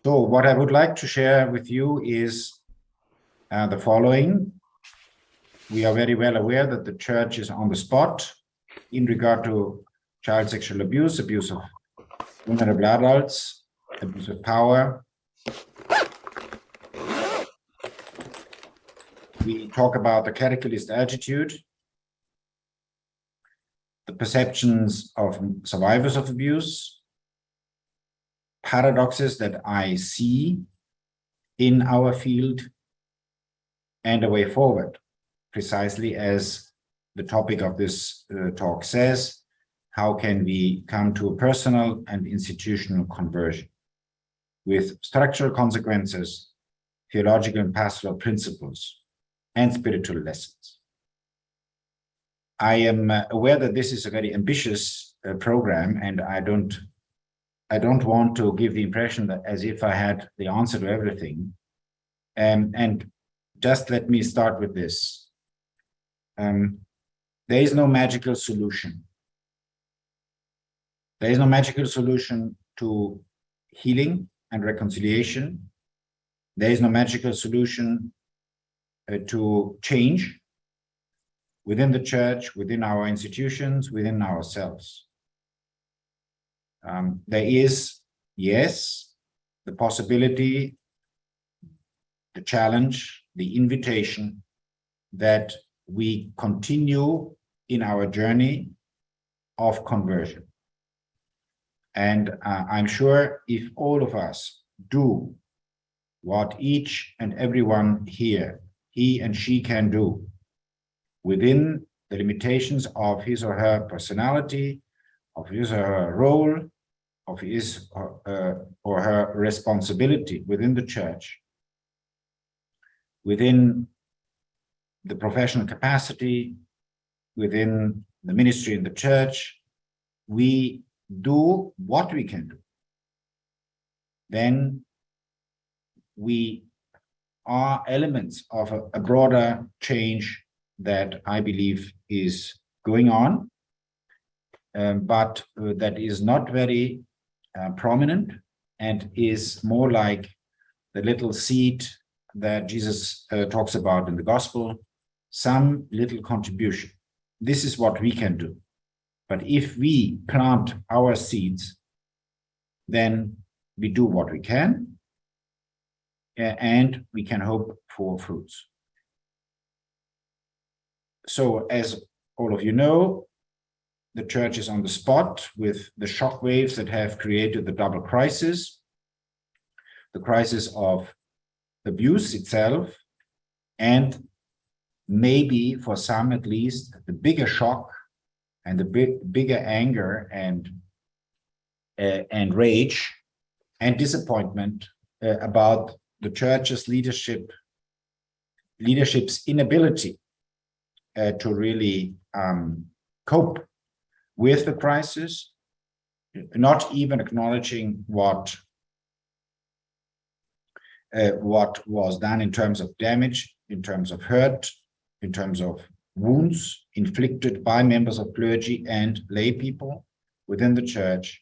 So what I would like to share with you is the following. We are very well aware that the church is on the spot in regard to child sexual abuse, abuse of vulnerable adults, abuse of power. We talk about the catechist attitude, the perceptions of survivors of abuse, paradoxes that I see in our field, and a way forward, precisely as the topic of this talk says. How can we come to a personal and institutional conversion with structural consequences, theological and pastoral principles, and spiritual lessons? I am aware that this is a very ambitious program, and I don't want to give the impression that as if I had the answer to everything. And just let me start with this. There is no magical solution. There is no magical solution to healing and reconciliation. There is no magical solution to change within the church, within our institutions, within ourselves. There is, yes, the possibility, the challenge, the invitation that we continue in our journey of conversion. And I'm sure if all of us do what each and everyone here, he and she can do within the limitations of his or her personality, of his or her role, of his or her responsibility within the church, within the professional capacity, within the ministry in the church, we do what we can do, then we are elements of a broader change that I believe is going on, but that is not very prominent and is more like the little seed that Jesus talks about in the gospel, some little contribution. This is what we can do. But if we plant our seeds, then we do what we can, and we can hope for fruits. So as all of you know, the church is on the spot with the shock waves that have created the double crisis, the crisis of abuse itself, and maybe for some at least the bigger shock and the bigger anger and rage and disappointment about the church's leadership's inability to really cope with the crisis, not even acknowledging what was done in terms of damage, in terms of hurt, in terms of wounds inflicted by members of clergy and lay people within the church,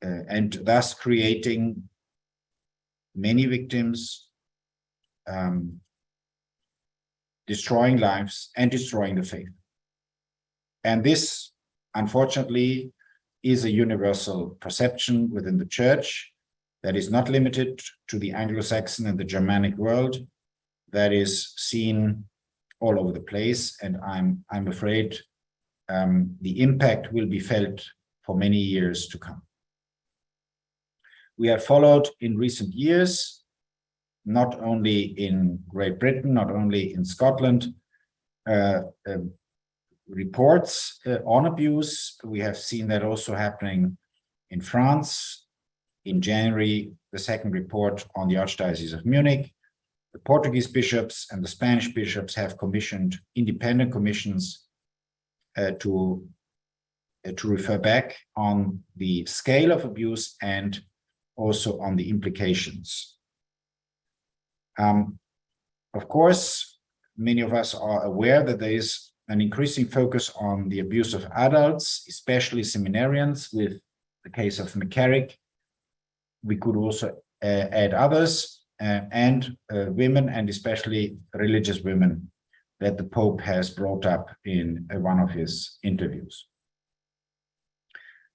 and thus creating many victims, destroying lives and destroying the faith. And this, unfortunately, is a universal perception within the church that is not limited to the Anglo-Saxon and the Germanic world, that is seen all over the place. And I'm afraid the impact will be felt for many years to come. We have followed in recent years, not only in Great Britain, not only in Scotland, reports on abuse. We have seen that also happening in France. In January, the second report on the Archdiocese of Munich. The Portuguese bishops and the Spanish bishops have commissioned independent commissions to refer back on the scale of abuse and also on the implications. Of course, many of us are aware that there is an increasing focus on the abuse of adults, especially seminarians, with the case of McCarrick, we could also add others, and women, and especially religious women, that the Pope has brought up in one of his interviews.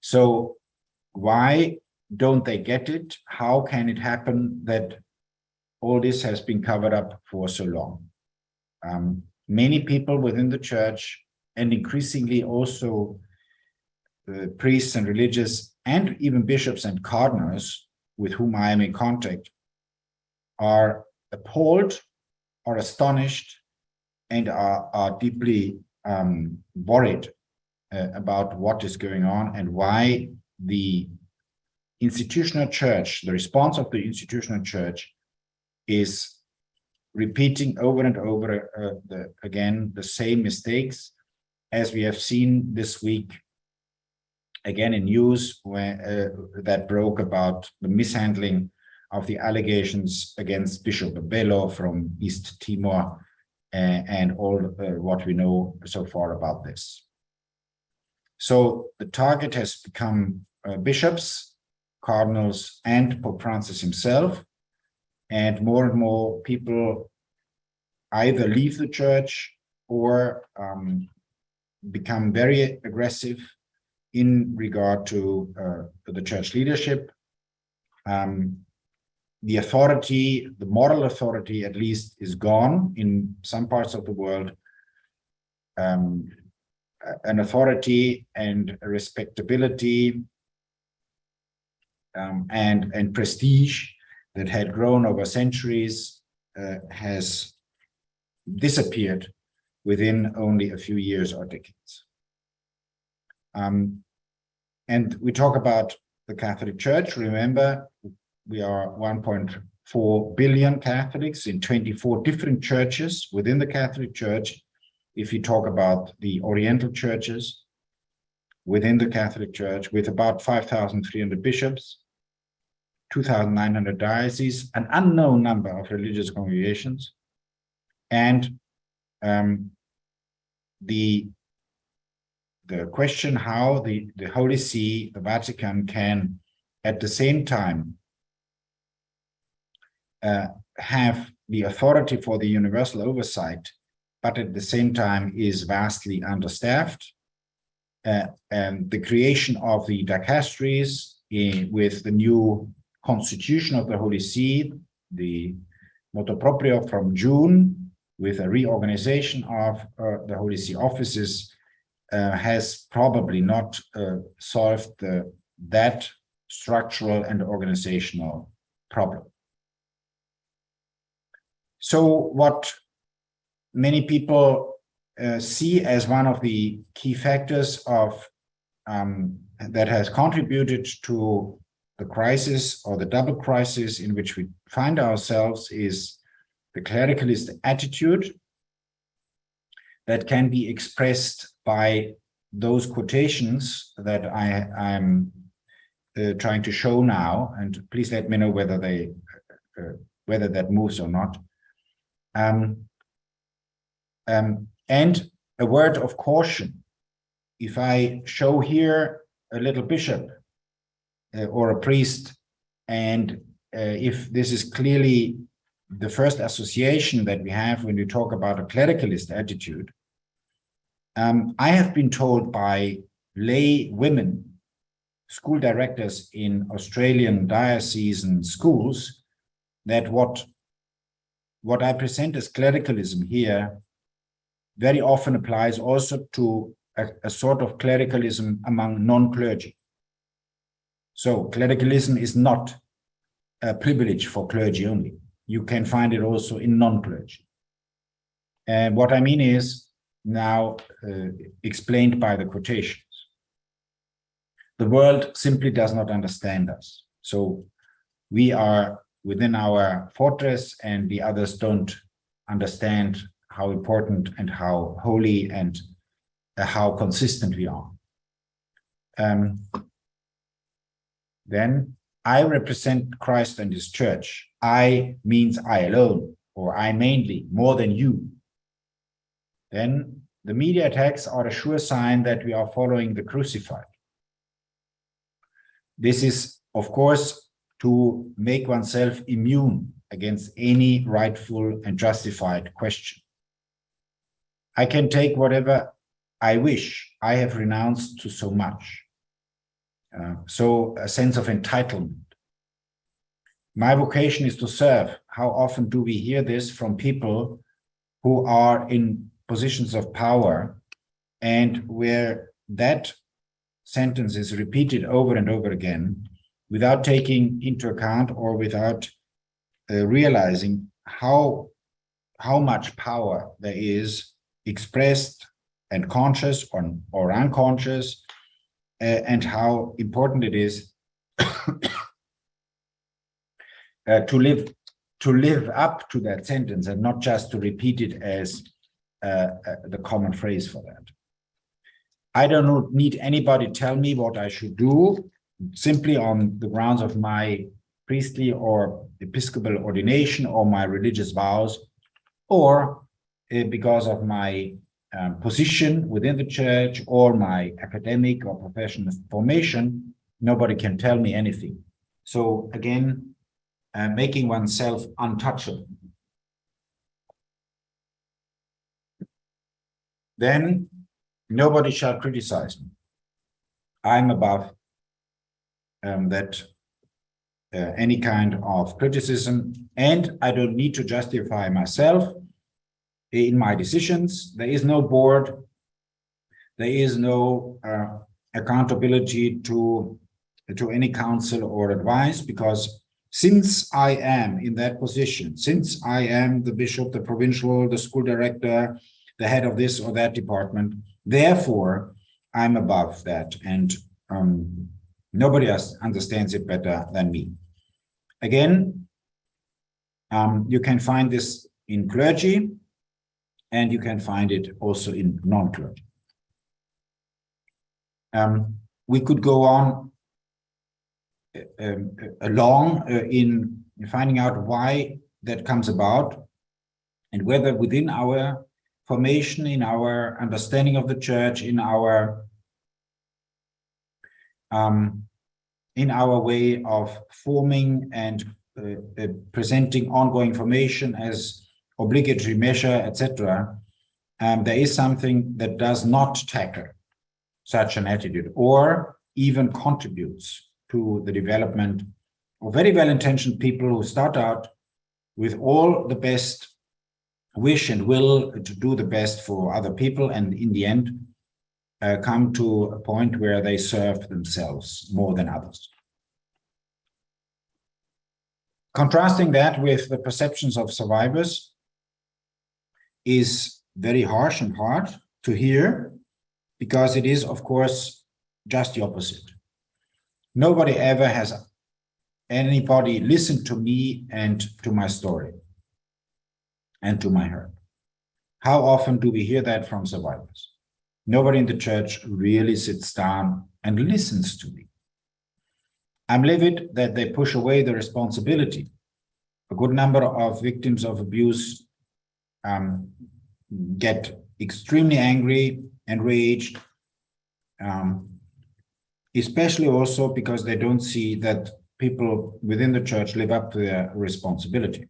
So why don't they get it? How can it happen that all this has been covered up for so long? Many people within the church, and increasingly also priests and religious, and even bishops and cardinals with whom I am in contact, are appalled, are astonished, and are deeply worried about what is going on and why the institutional church, the response of the institutional church, is repeating over and over again the same mistakes, as we have seen this week again in news that broke about the mishandling of the allegations against Bishop Bello from East Timor, and all what we know so far about this. So the target has become bishops, cardinals, and Pope Francis himself, and more people either leave the church or become very aggressive in regard to the church leadership. The authority, the moral authority at least, is gone in some parts of the world. An authority and a respectability and prestige that had grown over centuries has disappeared within only a few years or decades. And we talk about the Catholic Church. Remember, we are 1.4 billion Catholics in 24 different churches within the Catholic Church. If you talk about the Oriental churches within the Catholic Church, with about 5,300 bishops, 2,900 dioceses, an unknown number of religious congregations, and the question how the Holy See, the Vatican, can at the same time have the authority for the universal oversight, but at the same time is vastly understaffed. And the creation of the dicasteries with the new constitution of the Holy See, the motu proprio from June, with a reorganization of the Holy See offices, has probably not solved that structural and organizational problem. So what many people see as one of the key factors of that has contributed to the crisis, or the double crisis in which we find ourselves, is the clericalist attitude that can be expressed by those quotations that I'm trying to show now, and please let me know whether that moves or not. And a word of caution: if I show here a little bishop or a priest, and if this is clearly the first association that we have when we talk about a clericalist attitude, I have been told by lay women, school directors in Australian diocesan schools, that what I present as clericalism here very often applies also to a sort of clericalism among non-clergy. So clericalism is not a privilege for clergy only. You can find it also in non-clergy. And what I mean is now explained by the quotations. The world simply does not understand us. So we are within our fortress, and the others don't understand how important and how holy and how consistent we are. Then I represent Christ and his church. I means I alone, or I mainly, more than you. Then the media attacks are a sure sign that we are following the crucified. This is, of course, to make oneself immune against any rightful and justified question. I can take whatever I wish. I have renounced to so much. So a sense of entitlement. My vocation is to serve. How often do we hear this from people who are in positions of power, and where that sentence is repeated over and over again without taking into account or without realizing how much power there is expressed and conscious or unconscious, and how important it is to live up to that sentence and not just to repeat it as the common phrase for that. I don't need anybody tell me what I should do simply on the grounds of my priestly or episcopal ordination or my religious vows, or because of my position within the church or my academic or professional formation. Nobody can tell me anything. So again, making oneself untouchable. Then nobody shall criticize me. I'm above any kind of criticism, and I don't need to justify myself in my decisions. There is no board. There is no accountability to any counsel or advice, because since I am in that position, since I am the bishop, the provincial, the school director, the head of this or that department, therefore I'm above that, and nobody else understands it better than me. Again, you can find this in clergy, and you can find it also in non-clergy. We could go on along in finding out why that comes about, and whether within our formation, in our understanding of the church, in our way of forming and presenting ongoing information as obligatory measure, etc., there is something that does not tackle such an attitude or even contributes to the development of very well-intentioned people who start out with all the best wish and will to do the best for other people, and in the end come to a point where they serve themselves more than others. Contrasting that with the perceptions of survivors is very harsh and hard to hear, because it is, of course, just the opposite. Nobody ever has anybody listened to me and to my story and to my hurt. How often do we hear that from survivors? Nobody in the church really sits down and listens to me. I'm livid that they push away the responsibility. A good number of victims of abuse get extremely angry, enraged, especially also because they don't see that people within the church live up to their responsibility.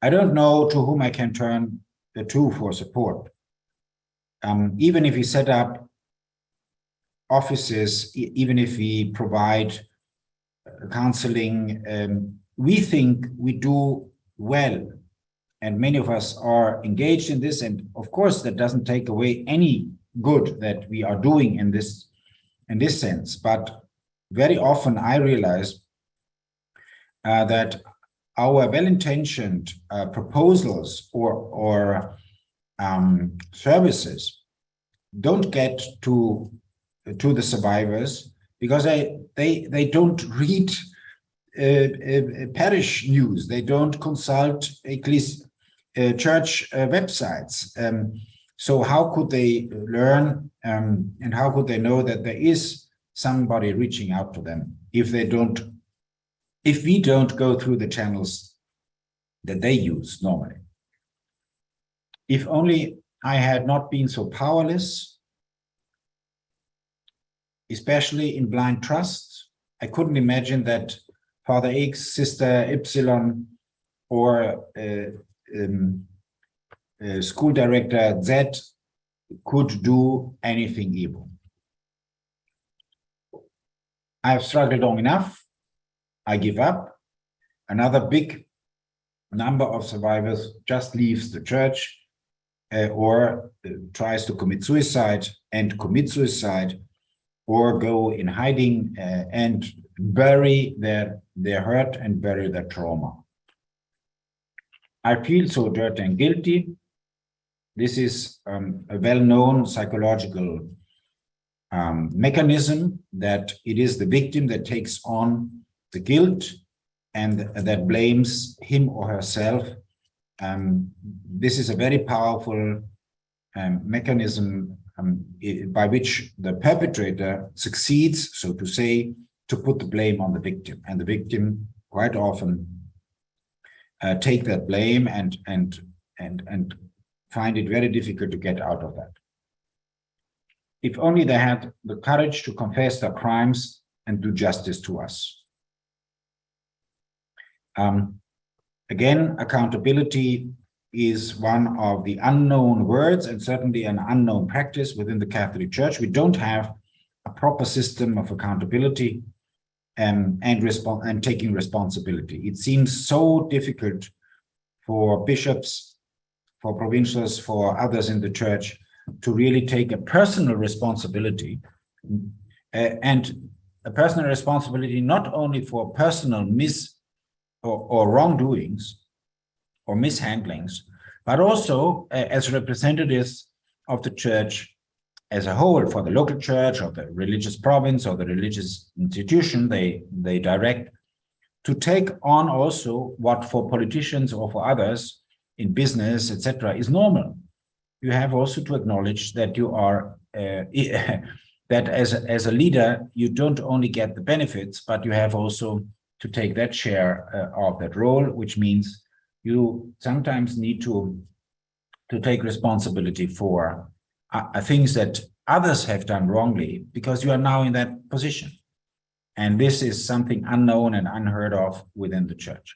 I don't know to whom I can turn to for support. Even if we set up offices, even if we provide counseling, we think we do well, and many of us are engaged in this, and of course that doesn't take away any good that we are doing in this sense. But very often I realize that our well-intentioned proposals or services don't get to the survivors because they don't read parish news. They don't consult church websites. So how could they learn and how could they know that there is somebody reaching out to them if we don't go through the channels that they use normally? If only I had not been so powerless, especially in blind trust I couldn't imagine that Father X, Sister Y, or school director Z could do anything evil. I have struggled long enough. I give up. Another big number of survivors just leaves the church or tries to commit suicide and commit suicide, or go in hiding and bury their hurt and bury their trauma. I feel so dirty and guilty. This is a well-known psychological mechanism, that it is the victim that takes on the guilt and that blames him or herself. This is a very powerful mechanism by which the perpetrator succeeds, so to say, to put the blame on the victim, and the victim quite often take that blame and find it very difficult to get out of that. If only they had the courage to confess their crimes and do justice to us. Again, accountability is one of the unknown words and certainly an unknown practice within the Catholic Church. We don't have a proper system of accountability and taking responsibility. It seems so difficult for bishops, for provincials, for others in the church to really take a personal responsibility, and a personal responsibility not only for personal or wrongdoings or mishandlings, but also as representatives of the church as a whole, for the local church or the religious province or the religious institution they direct, to take on also what for politicians or for others in business, etc., is normal. You have also to acknowledge that you are that as a leader, you don't only get the benefits, but you have also to take that share of that role, which means you sometimes need to take responsibility for things that others have done wrongly, because you are now in that position. And this is something unknown and unheard of within the church.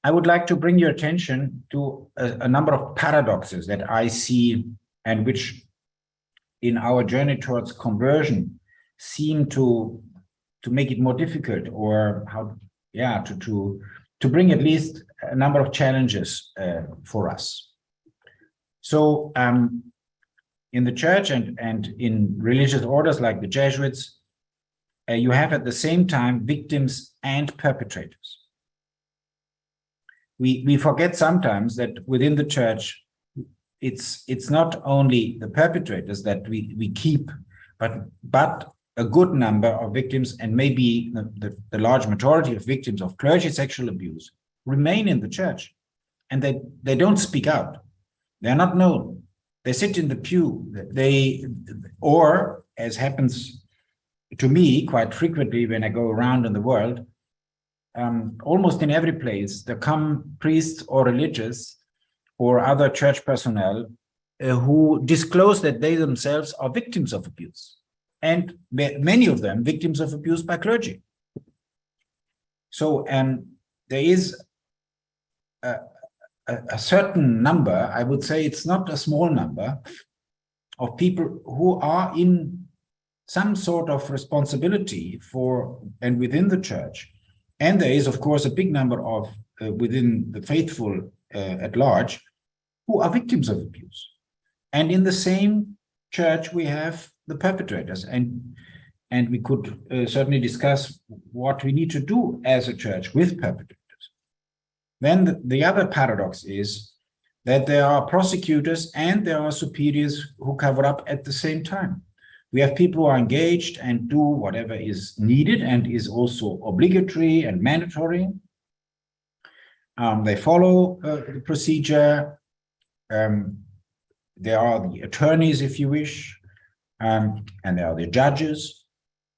I would like to bring your attention to a number of paradoxes that I see, and which in our journey towards conversion seem to make it more difficult, or to bring at least a number of challenges for us. So in the church and in religious orders like the Jesuits, you have at the same time victims and perpetrators. We forget sometimes that within the church, it's not only the perpetrators that we keep, but a good number of victims, and maybe the large majority of victims of clergy sexual abuse remain in the church, and they don't speak out. They're not known. They sit in the pew. Or as happens to me quite frequently when I go around in the world, almost in every place, there come priests or religious or other church personnel who disclose that they themselves are victims of abuse, and many of them victims of abuse by clergy. So there is a certain number, I would say it's not a small number, of people who are in some sort of responsibility for and within the church. And there is, of course, a big number of within the faithful at large who are victims of abuse. And in the same church, we have the perpetrators. And we could certainly discuss what we need to do as a church with perpetrators. Then the other paradox is that there are prosecutors and there are superiors who cover up at the same time. We have people who are engaged and do whatever is needed and is also obligatory and mandatory. They follow the procedure. There are the attorneys, if you wish, and there are the judges.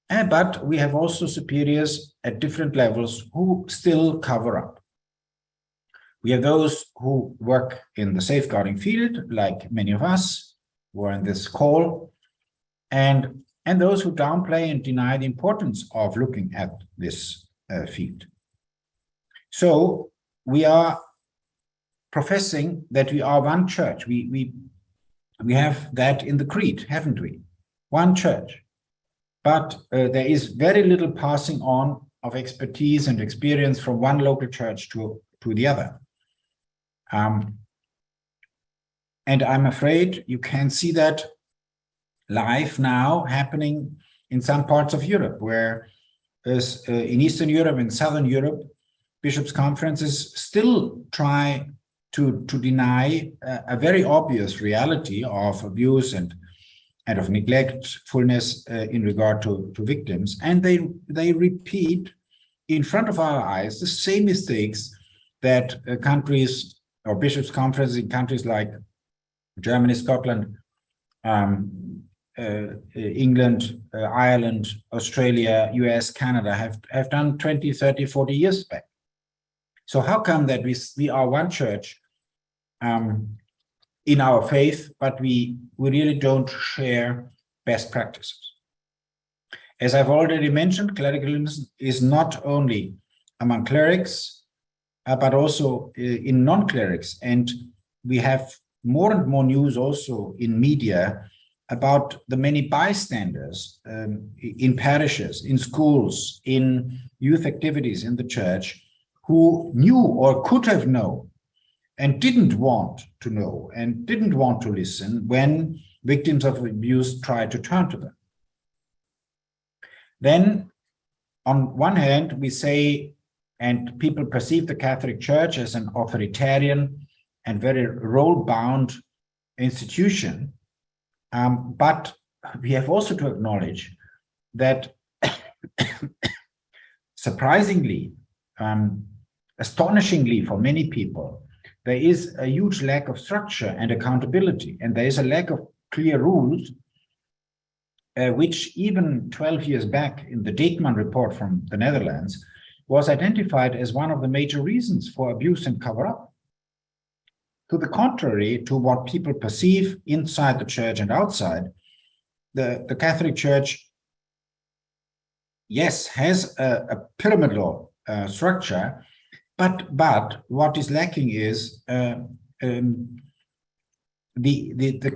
But we have also superiors at different levels who still cover up. We have those who work in the safeguarding field, like many of us who are in this call. And and those who downplay and deny the importance of looking at this field. So we are professing that we are one church. We have that in the creed, haven't we? One church. But there is very little passing on of expertise and experience from one local church to the other. And I'm afraid you can see that live now happening in some parts of Europe, where in Eastern Europe and Southern Europe, bishops' conferences still try to deny a very obvious reality of abuse and of neglectfulness in regard to victims. And they repeat in front of our eyes the same mistakes that countries or bishops' conferences in countries like Germany, Scotland, England, Ireland, Australia, US, Canada have done 20, 30, 40 years back. So how come that we are one church in our faith, but we really don't share best practices? As I've already mentioned, clericalism is not only among clerics, but also in non-clerics. And we have more and more news also in media about the many bystanders in parishes, in schools, in youth activities in the church, who knew or could have known and didn't want to know and didn't want to listen when victims of abuse tried to turn to them. Then, on one hand, we say, and people perceive the Catholic Church as an authoritarian and very role-bound institution, but we have also to acknowledge that surprisingly, astonishingly for many people, there is a huge lack of structure and accountability, and there is a lack of clear rules, which even 12 years back in the Deetman report from the Netherlands was identified as one of the major reasons for abuse and cover-up. To the contrary to what people perceive inside the church and outside, the Catholic Church, yes, has a pyramidal structure, but what is lacking is the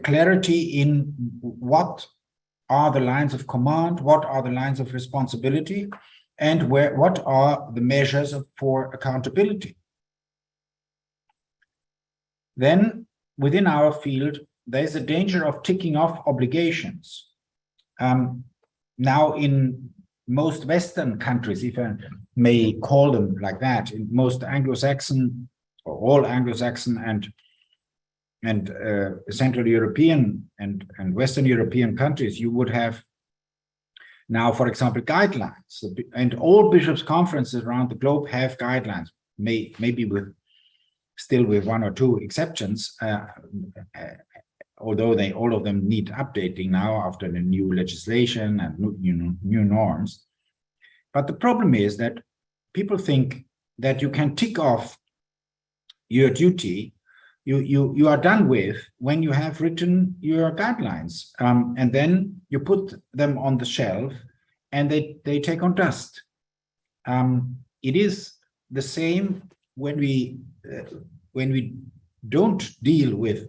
clarity in what are the lines of command, what are the lines of responsibility, and what are the measures for accountability. Then, within our field, there is a danger of ticking off obligations. Now, in most Western countries, if I may call them like that, in most Anglo-Saxon, or all Anglo-Saxon and Central European and Western European countries, you would have now, for example, guidelines. And all bishops' conferences around the globe have guidelines, maybe still with one or two exceptions, although all of them need updating now after the new legislation and new norms. But the problem is that people think that you can tick off your duty, you are done with when you have written your guidelines, and then you put them on the shelf and they take on dust. It is the same when we don't deal with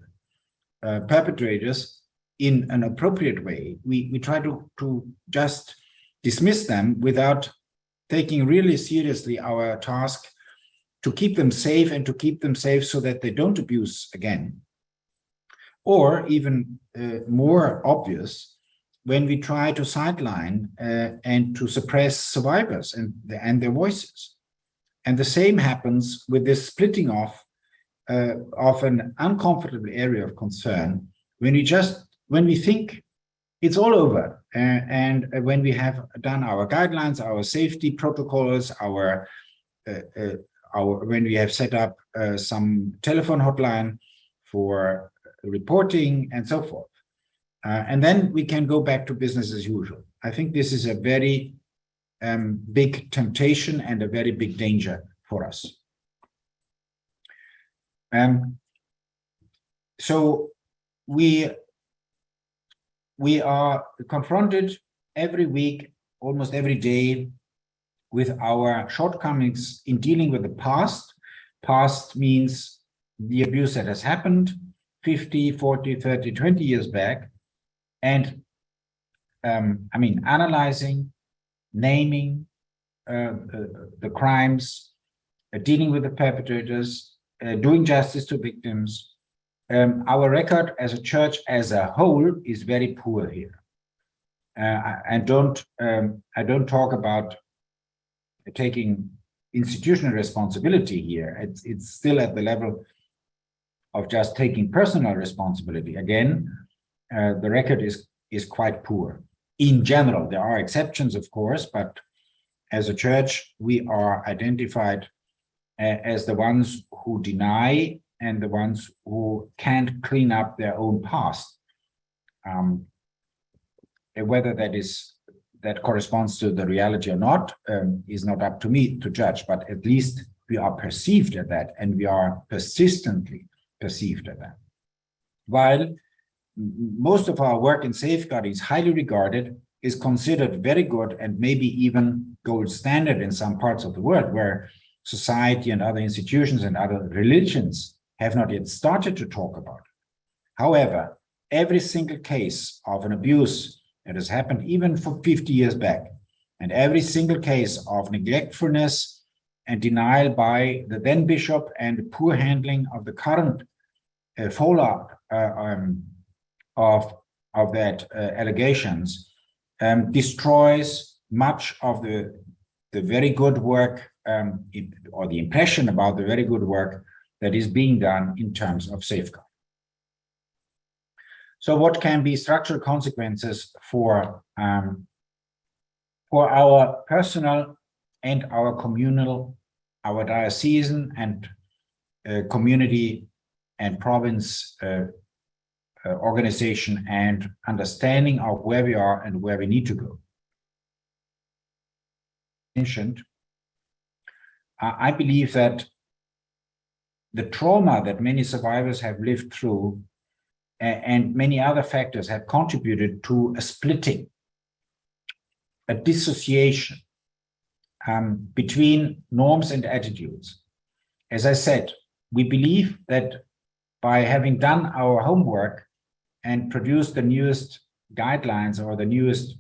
perpetrators in an appropriate way. We try to just dismiss them without taking really seriously our task to keep them safe and to keep them safe so that they don't abuse again. Or even more obvious, when we try to sideline and to suppress survivors and their voices. And the same happens with this splitting off of an uncomfortable area of concern when we think it's all over, and when we have done our guidelines, our safety protocols, when we have set up some telephone hotline for reporting and so forth, and then we can go back to business as usual. I think this is a very big temptation and a very big danger for us. So we are confronted every week, almost every day, with our shortcomings in dealing with the past. Past means the abuse that has happened 50, 40, 30, 20 years back. And analyzing, naming the crimes, dealing with the perpetrators, doing justice to victims. Our record as a church as a whole is very poor here. I don't talk about taking institutional responsibility here. It's still at the level of just taking personal responsibility. Again, the record is quite poor. In general, there are exceptions, of course, but as a church, we are identified as the ones who deny and the ones who can't clean up their own past. Whether that corresponds to the reality or not is not up to me to judge, but at least we are perceived at that, and we are persistently perceived at that. While most of our work in safeguarding is highly regarded, is considered very good, and maybe even gold standard in some parts of the world where society and other institutions and other religions have not yet started to talk about it. However, every single case of an abuse that has happened even for 50 years back, and every single case of neglectfulness and denial by the then bishop and the poor handling of the current fallout of that allegations destroys much of the very good work or the impression about the very good work that is being done in terms of safeguard. So what can be structural consequences for our personal and our communal, our diocesan and community and province organization and understanding of where we are and where we need to go? I believe that the trauma that many survivors have lived through and many other factors have contributed to a splitting, a dissociation between norms and attitudes. As I said, we believe that by having done our homework and produced the newest guidelines or the newest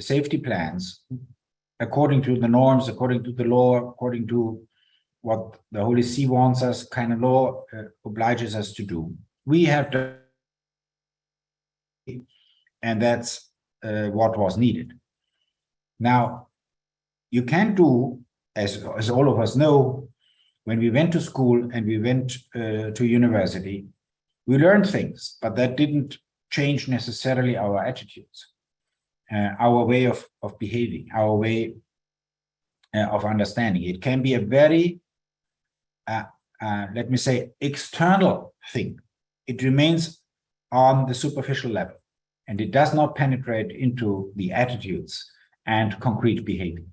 safety plans, according to the norms, according to the law, according to what the Holy See wants us, kind of law obliges us to do. We have done, and that's what was needed. Now, you can do, as all of us know, when we went to school and we went to university, we learned things, but that didn't change necessarily our attitudes, our way of behaving, our way of understanding. It can be a very, let me say, external thing. It remains on the superficial level, and it does not penetrate into the attitudes and concrete behavior.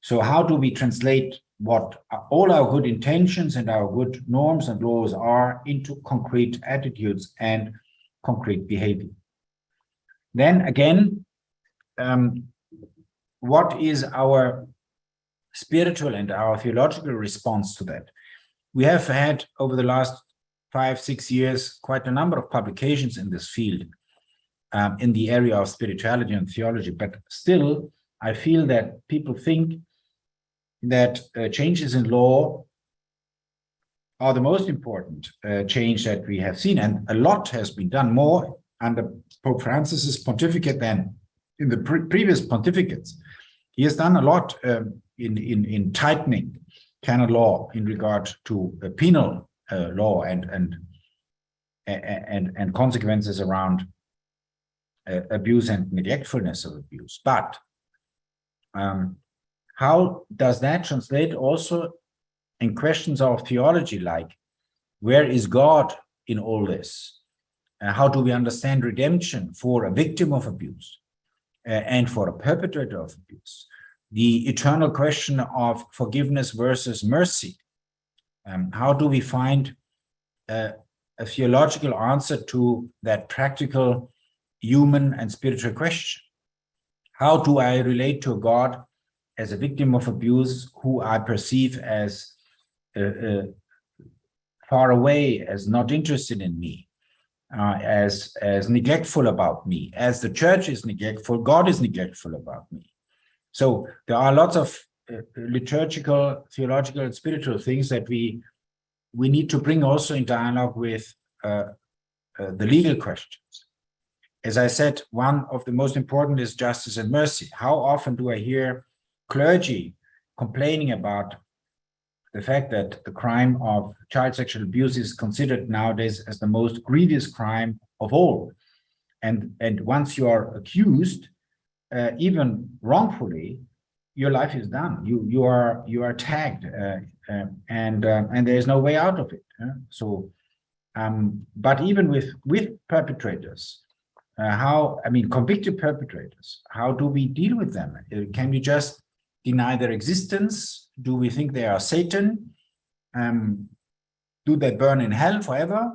So how do we translate what all our good intentions and our good norms and laws are into concrete attitudes and concrete behavior? Then again, what is our spiritual and our theological response to that? We have had over the last 5-6 years quite a number of publications in this field, in the area of spirituality and theology, but still I feel that people think that changes in law are the most important change that we have seen, and a lot has been done, more under Pope Francis's pontificate than in the previous pontificates. He has done a lot in tightening canon law in regard to penal law and consequences around abuse and neglectfulness of abuse. But how does that translate also in questions of theology, like where is God in all this? How do we understand redemption for a victim of abuse and for a perpetrator of abuse? The eternal question of forgiveness versus mercy. How do we find a theological answer to that practical human and spiritual question. How do I relate to a God as a victim of abuse who I perceive as far away, as not interested in me, as neglectful about me, as the church is neglectful, God is neglectful about me. So there are lots of liturgical, theological, and spiritual things that we need to bring also in dialogue with the legal questions. As I said, one of the most important is justice and mercy. How often do I hear clergy complaining about the fact that the crime of child sexual abuse is considered nowadays as the most grievous crime of all. And once you are accused, even wrongfully, your life is done. You are tagged, and there is no way out of it. But even with perpetrators, convicted perpetrators, how do we deal with them? Can we just deny their existence? Do we think they are Satan? Do they burn in hell forever?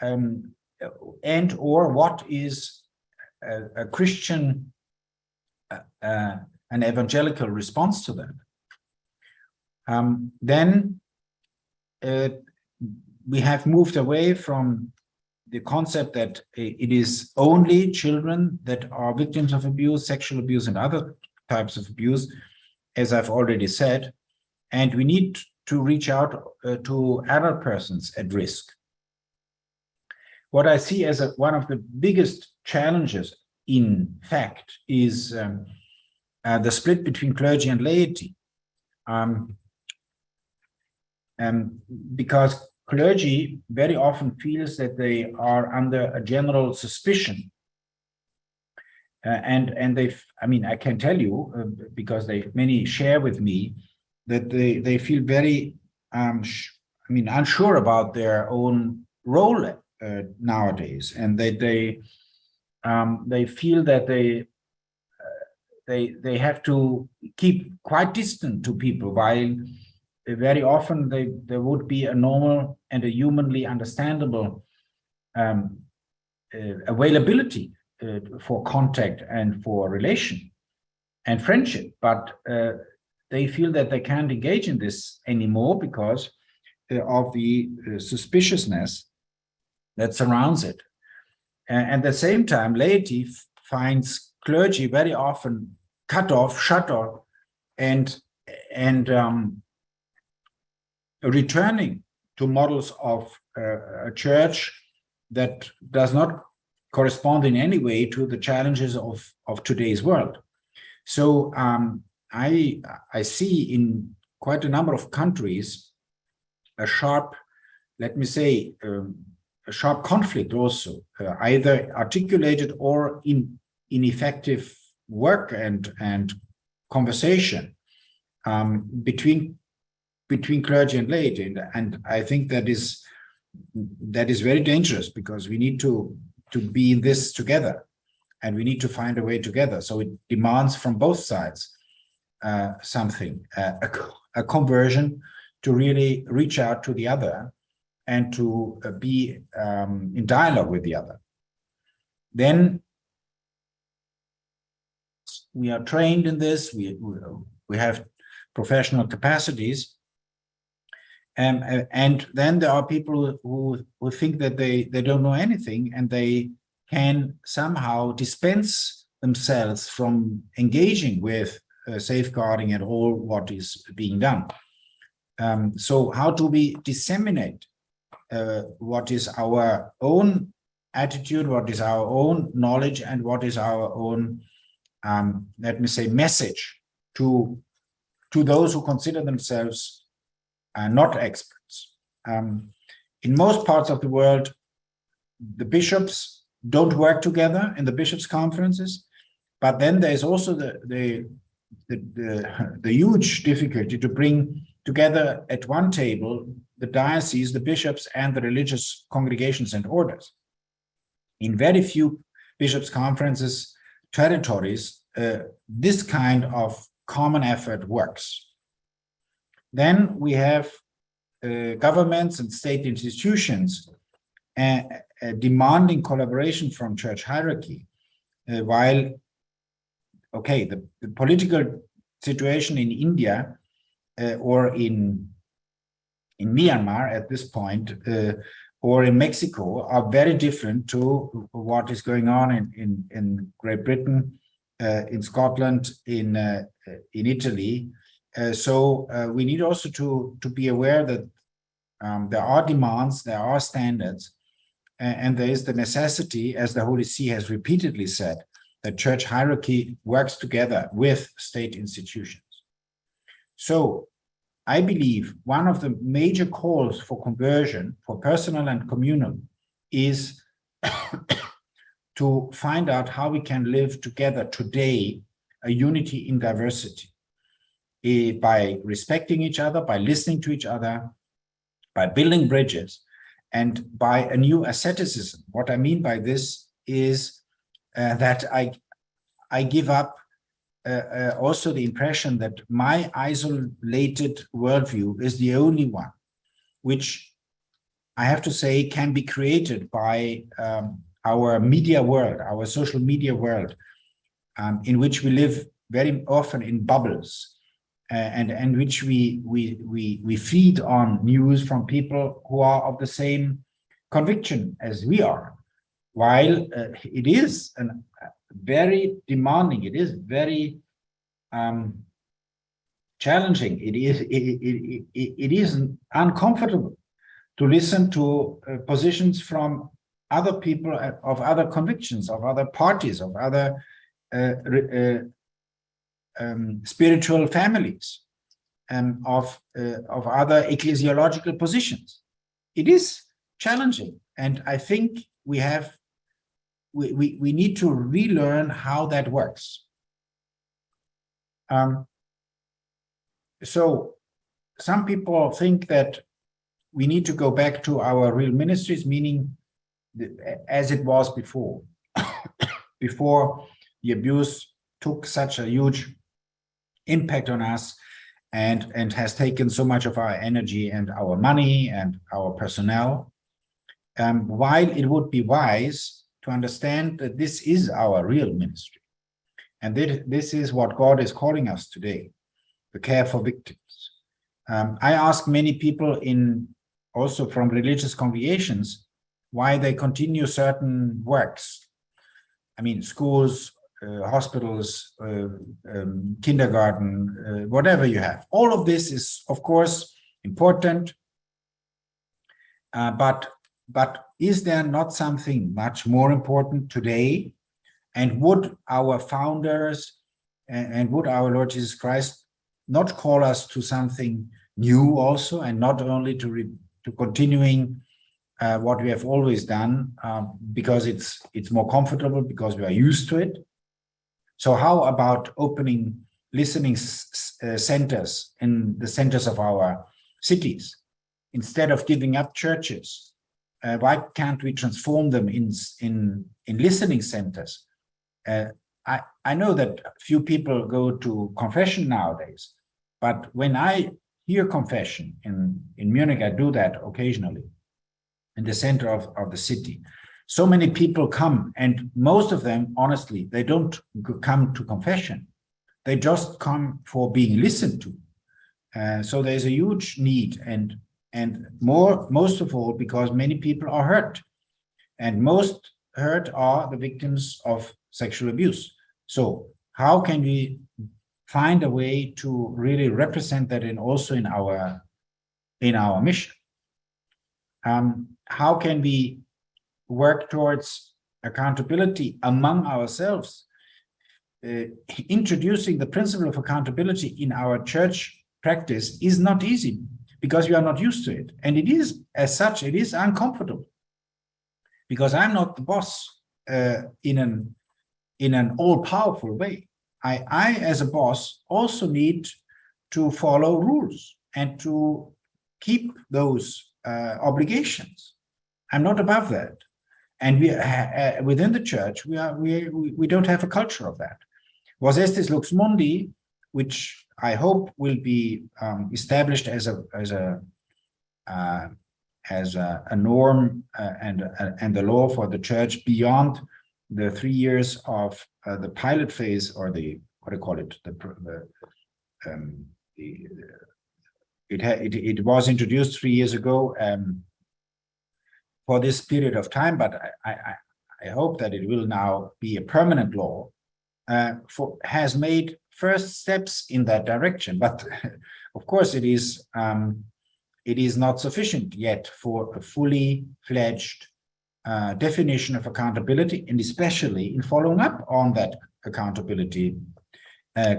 And or what is a Christian, an evangelical response to that? Then we have moved away from the concept that it is only children that are victims of abuse, sexual abuse, and other types of abuse, as I've already said, and we need to reach out to adult persons at risk. What I see as one of the biggest challenges, in fact, is the split between clergy and laity. Because clergy very often feels that they are under a general suspicion. And I can tell you, because many share with me, that they feel very, unsure about their own role nowadays, and that they feel that they have to keep quite distant to people, while very often there would be a normal and a humanly understandable availability for contact and for relation and friendship, but they feel that they can't engage in this anymore because of the suspiciousness that surrounds it. At the same time, laity finds clergy very often cut off, shut off, and returning to models of a church that does not correspond in any way to the challenges of today's world. So I see in quite a number of countries a sharp, let me say, a sharp conflict also, either articulated or ineffective work and conversation between clergy and laity, and I think that is very dangerous, because we need to be in this together, and we need to find a way together. So it demands from both sides something, a conversion to really reach out to the other and to be in dialogue with the other. Then we are trained in this. We have professional capacities. And then there are people who think that they don't know anything, and they can somehow dispense themselves from engaging with safeguarding and all what is being done. So how do we disseminate what is our own attitude, what is our own knowledge, and what is our own, let me say, message to those who consider themselves not experts? In most parts of the world, the bishops don't work together in the bishops' conferences, but then there's also the huge difficulty to bring together at one table the diocese, the bishops, and the religious congregations and orders. In very few bishops' conferences territories, this kind of common effort works. Then we have governments and state institutions, demanding collaboration from church hierarchy, while, okay, the political situation in India or in Myanmar at this point, or in Mexico, are very different to what is going on in Great Britain, in Scotland, in Italy. So we need also to be aware that there are demands, there are standards, and there is the necessity, as the Holy See has repeatedly said, that church hierarchy works together with state institutions. So I believe one of the major calls for conversion, for personal and communal, is to find out how we can live together today, a unity in diversity, by respecting each other, by listening to each other, by building bridges, and by a new asceticism. What I mean by this is that I give up also the impression that my isolated worldview is the only one, which I have to say can be created by our media world, our social media world, in which we live very often in bubbles, and which we feed on news from people who are of the same conviction as we are, while it is very demanding, it is very challenging, it is uncomfortable to listen to positions from other people of other convictions, of other parties, of other spiritual families, of other ecclesiological positions. It is challenging, and I think we need to relearn how that works. So some people think that we need to go back to our real ministries, meaning as it was before, before the abuse took such a huge impact on us and has taken so much of our energy and our money and our personnel. While it would be wise to understand that this is our real ministry, and this is what God is calling us today, the care for victims. I ask many people also from religious congregations why they continue certain works. I mean, schools, hospitals, kindergarten, whatever you have. All of this is, of course, important, but is there not something much more important today? And would our founders and would our Lord Jesus Christ not call us to something new also, and not only to continuing what we have always done because it's more comfortable, because we are used to it? So how about opening listening centers in the centers of our cities? Instead of giving up churches, why can't we transform them in listening centers? I know that few people go to confession nowadays, but when I hear confession in Munich, I do that occasionally in the center of the city. So many people come, and most of them, honestly, they don't come to confession. They just come for being listened to. So there's a huge need, and most of all, because many people are hurt, and most hurt are the victims of sexual abuse. So how can we find a way to really represent that also in our mission? How can we work towards accountability among ourselves? Introducing the principle of accountability in our church practice is not easy, because we are not used to it. And it is, as such, it is uncomfortable, because I'm not the boss in an all-powerful way. I, as a boss, also need to follow rules and to keep those obligations. I'm not above that. And we within the church, we don't have a culture of that. Was Estis Lux Mundi, which I hope will be established as a a norm and the law for the church beyond the 3 years of the pilot phase, or the, what do you call it, it was introduced 3 years ago for this period of time, but I hope that it will now be a permanent law, has made first steps in that direction. But of course, it is not sufficient yet for a fully fledged definition of accountability, and especially in following up on that accountability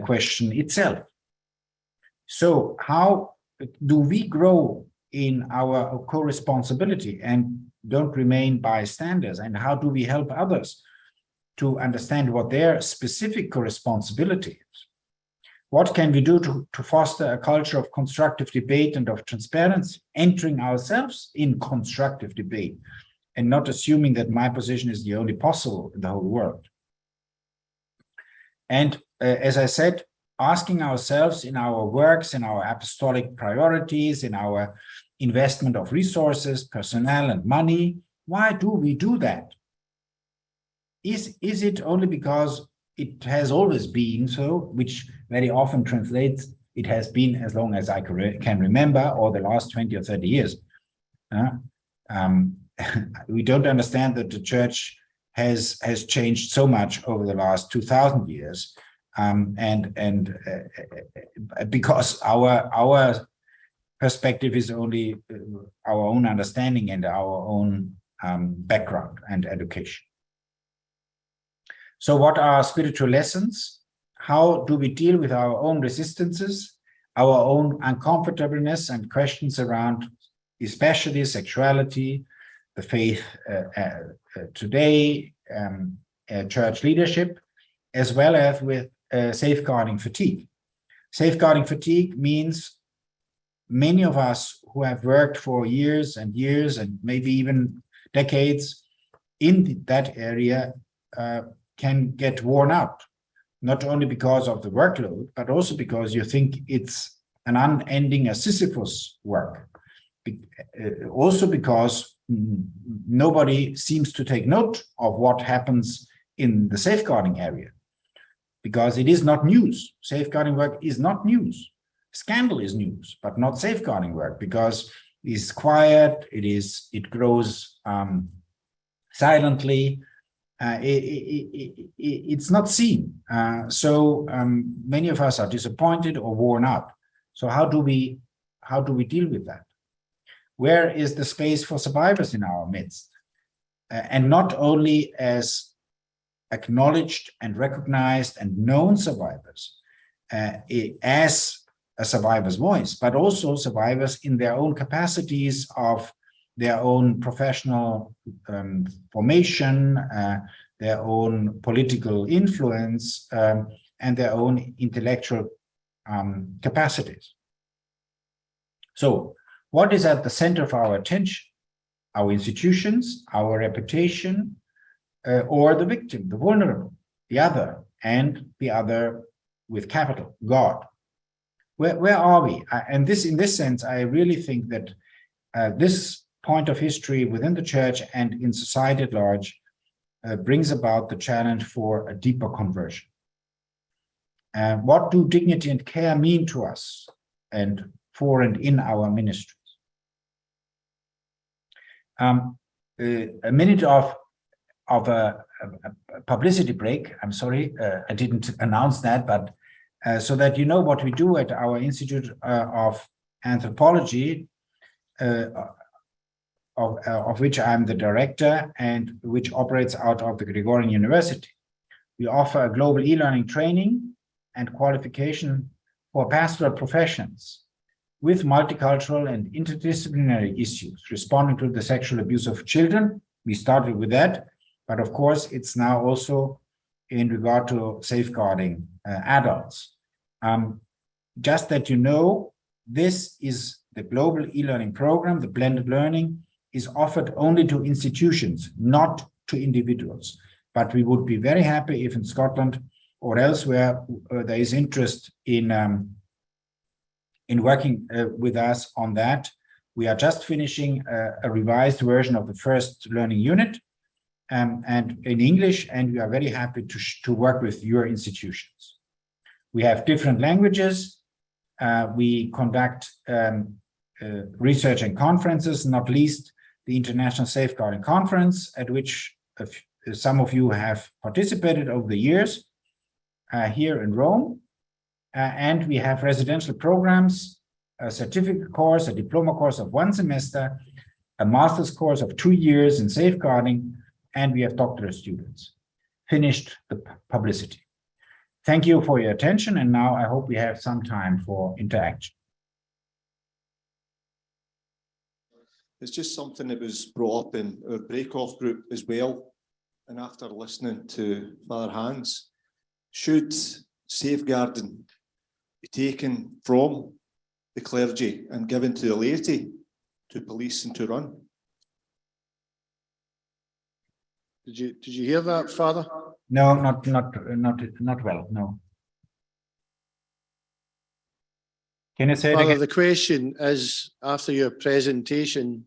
question itself. So how do we grow in our co-responsibility and don't remain bystanders? And how do we help others to understand what their specific co-responsibility is? What can we do to foster a culture of constructive debate and of transparency, entering ourselves in constructive debate and not assuming that my position is the only possible in the whole world? And as I said, asking ourselves in our works, in our apostolic priorities, in our investment of resources, personnel, and money, why do we do that? Is it only because it has always been so, which very often translates, it has been as long as I can remember, or the last 20 or 30 years? We don't understand that the church has changed so much over the last 2,000 years, because our perspective is only our own understanding and our own background and education. So what are spiritual lessons? How do we deal with our own resistances, our own uncomfortableness, and questions around especially sexuality, the faith today, church leadership, as well as with safeguarding fatigue? Safeguarding fatigue means many of us who have worked for years and years and maybe even decades in that area can get worn out, not only because of the workload, but also because you think it's an unending Sisyphus work. Also because nobody seems to take note of what happens in the safeguarding area, because it is not news. Safeguarding work is not news. Scandal is news, but not safeguarding work, because it's quiet, it grows silently, it's not seen. So many of us are disappointed or worn out. So how do we deal with that? Where is the space for survivors in our midst? And not only as acknowledged and recognized and known survivors, as a survivor's voice, but also survivors in their own capacities of their own professional formation, their own political influence, and their own intellectual capacities. So what is at the center of our attention? Our institutions, our reputation, or the victim, the vulnerable, the other, and the other with capital, God. Where are we? And in this sense, I really think that this point of history within the church and in society at large brings about the challenge for a deeper conversion. What do dignity and care mean to us and for and in our ministries? A minute of a publicity break. I'm sorry, I didn't announce that, but so that you know what we do at our Institute of Anthropology, of which I'm the director and which operates out of the Gregorian University. We offer a global e-learning training and qualification for pastoral professions with multicultural and interdisciplinary issues, responding to the sexual abuse of children. We started with that, but of course it's now also in regard to safeguarding adults. Just that you know, this is the global e-learning program. The blended learning is offered only to institutions, not to individuals. But we would be very happy if in Scotland or elsewhere there is interest in working with us on that. We are just finishing a revised version of the first learning unit and in English, and we are very happy to work with your institutions. We have different languages. We conduct research and conferences, not least the International Safeguarding Conference, at which some of you have participated over the years here in Rome. And we have residential programs, a certificate course, a diploma course of 1 semester, a master's course of 2 years in safeguarding, and we have doctorate students. Finished the publicity. Thank you for your attention, and now I hope we have some time for interaction. It's just something that was brought up in our break-off group as well, and after listening to Father Hans, should safeguarding be taken from the clergy and given to the laity, to police and to run? Did you hear that, Father? No, not well, no. Can you say it Father, again? the question is, after your presentation,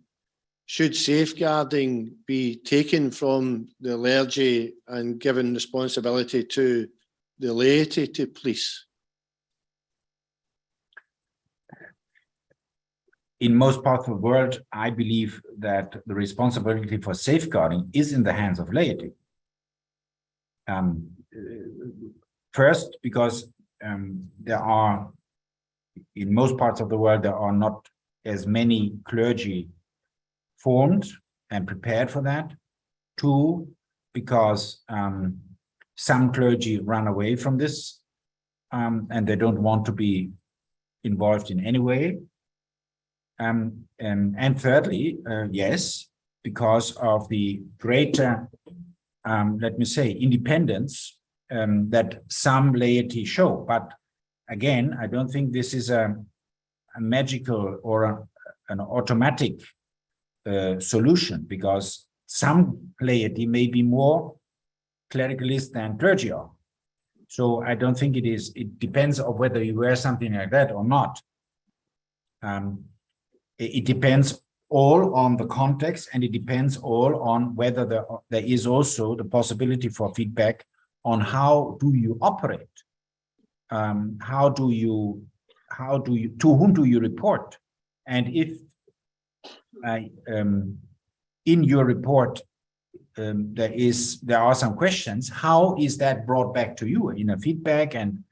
should safeguarding be taken from the clergy and given responsibility to the laity, to police? In most parts of the world, I believe that the responsibility for safeguarding is in the hands of laity. First, because there are, in most parts of the world, there are not as many clergy formed and prepared for that. 2, because some clergy run away from this and they don't want to be involved in any way. And thirdly, yes, because of the greater, let me say, independence that some laity show. But again, I don't think this is a magical or an automatic solution, because some laity may be more clericalist than clergy are. So I don't think it is. It depends on whether you wear something like that or not. It depends all on the context, and it depends all on whether there is also the possibility for feedback on how do you operate, to whom do you report, and if in your report there are some questions, how is that brought back to you in a feedback, and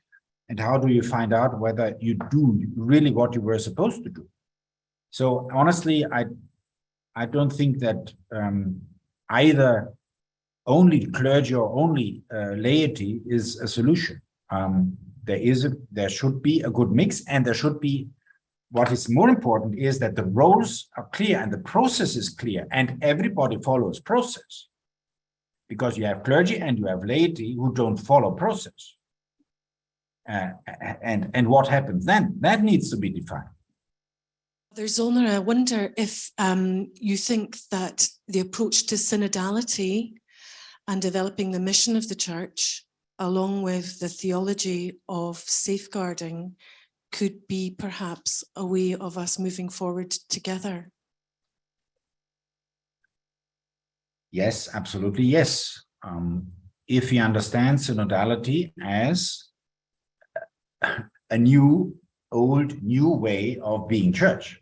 how do you find out whether you do really what you were supposed to do? So honestly, I don't think that either only clergy or only laity is a solution. There should be a good mix, and there should be, what is more important is that the roles are clear and the process is clear, and everybody follows process. Because you have clergy and you have laity who don't follow process. And what happens then? That needs to be defined. Father Zollner, I wonder if you think that the approach to synodality and developing the mission of the church, along with the theology of safeguarding, could be perhaps a way of us moving forward together. Yes, absolutely, yes. If you understand synodality as a new way of being church.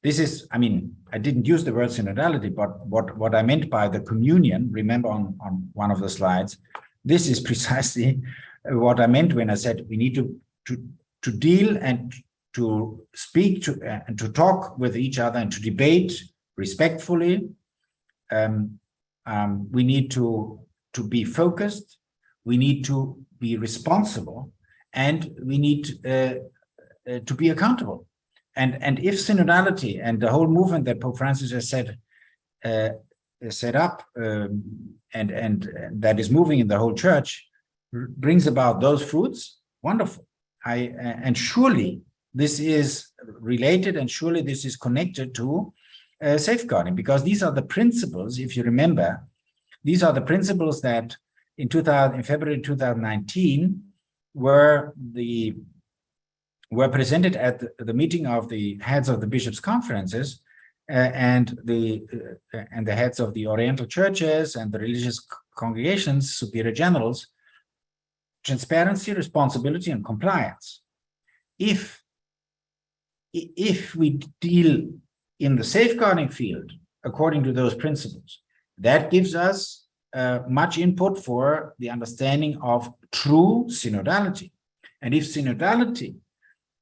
This is, I mean, I didn't use the word synodality, but what I meant by the communion, remember on one of the slides, this is precisely what I meant when I said we need to deal and to speak to and to talk with each other and to debate respectfully. We need to be focused, we need to be responsible, and we need to be accountable. And if synodality and the whole movement that Pope Francis has set up and that is moving in the whole church brings about those fruits, wonderful. And surely this is related, and surely this is connected to safeguarding, because these are the principles, if you remember, these are the principles that in February 2019 were presented at the meeting of the heads of the bishops' conferences, and the heads of the Oriental churches and the religious congregations, superior generals, transparency, responsibility, and compliance. If we deal in the safeguarding field according to those principles, that gives us much input for the understanding of true synodality. And if synodality,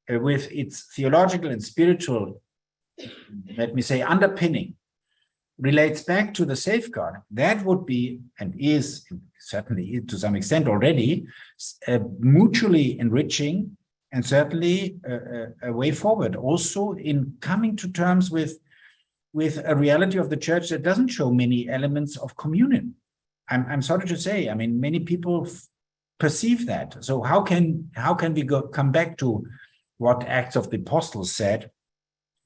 with its theological and spiritual, let me say, underpinning, relates back to the safeguarding, that would be, and is certainly to some extent already, mutually enriching and certainly a way forward, also in coming to terms with a reality of the church that doesn't show many elements of communion. I'm sorry to say, I mean, many people perceive that. So how can we come back to what Acts of the Apostles said,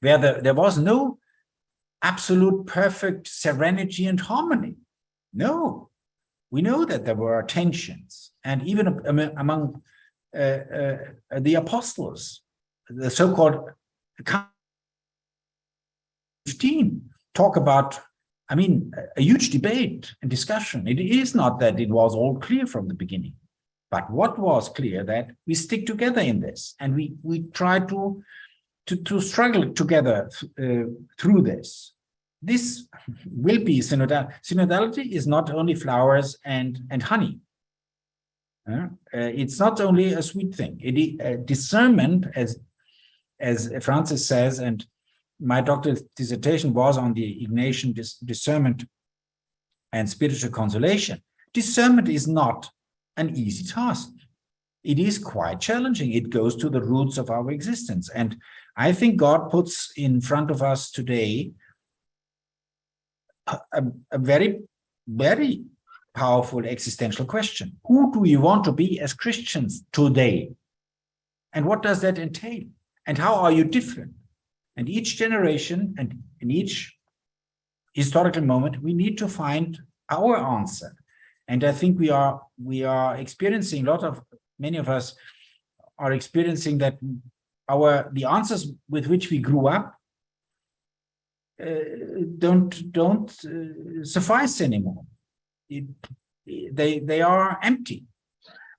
where there was no absolute perfect serenity and harmony? No, we know that there were tensions, and even among the apostles, the so-called 15 talk about, I mean, a huge debate and discussion. It is not that it was all clear from the beginning, but what was clear, that we stick together in this, and we try to struggle together through this. This will be synodality. Synodality is not only flowers and honey. It's not only a sweet thing. It discernment, as Francis says, and my doctoral dissertation was on the Ignatian discernment and spiritual consolation. Discernment is not an easy task. It is quite challenging. It goes to the roots of our existence. And I think God puts in front of us today a very, very powerful existential question. Who do we want to be as Christians today? And what does that entail? And how are you different? And each generation and in each historical moment, we need to find our answer. And I think we are experiencing many of us are experiencing that the answers with which we grew up don't suffice anymore. They are empty.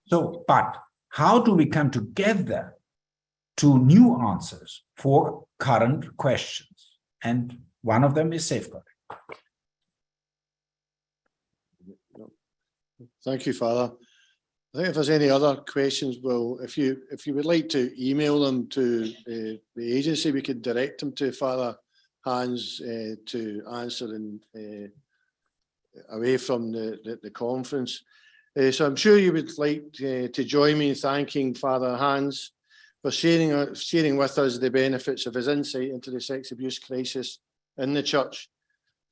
So, but how do we come together to new answers for current questions? And one of them is safeguarding. Thank you, Father. I think if there's any other questions, well, if you would like to email them to the agency, we could direct them to Father Hans to answer away from the conference. So I'm sure you would like to join me in thanking Father Hans for sharing with us the benefits of his insight into the sex abuse crisis in the church.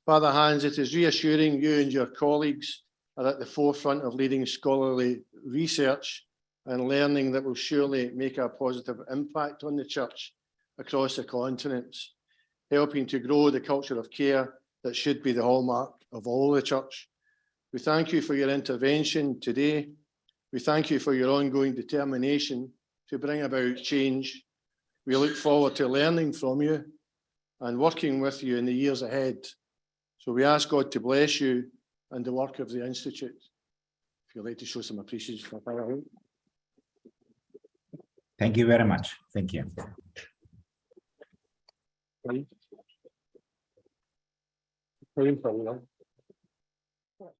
Father Hans, it is reassuring you and your colleagues are at the forefront of leading scholarly research and learning that will surely make a positive impact on the church across the continents, helping to grow the culture of care that should be the hallmark of all the church. We thank you for your intervention today. We thank you for your ongoing determination to bring about change. We look forward to learning from you and working with you in the years ahead. So we ask God to bless you and the work of the Institute. If you'd like to show some appreciation for Father. Thank you very much. Thank you. Praying for you.